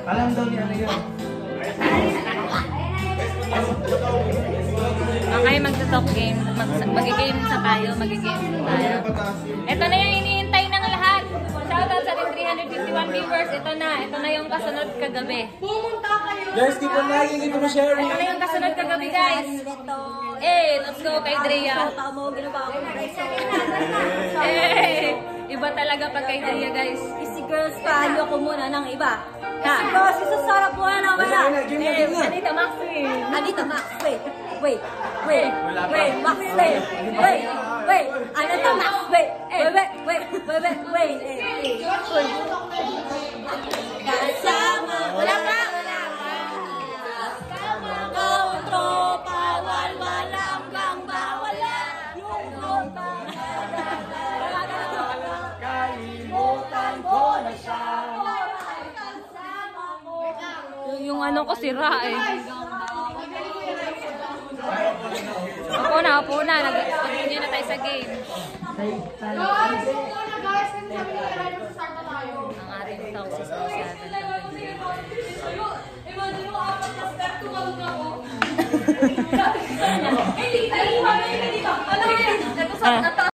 Alam daw ni ano yun. Okay, magto-talk game. Mag-game sa tayo. Mag-game tayo. Ito na yung hinihintay ng lahat. Shoutout sa 351 viewers. Ito na yung kasunod kagabi. Guys, keep on liking, keep on sharing. Ito na yung kasunod kagabi, guys. Let's go kay Drea. Iba talaga pag kay Drea, guys. Easy girls, paano ko muna ng iba. Easy girls, isusarap mo na wala. Anita Max, Anita Max, wait. Max, wait. Anita Max, wait. Kasama. Wala ka. Yung ano ko sira eh. Apo na. Nag-continue na tayo sa game. Ang ating toxic sa 7.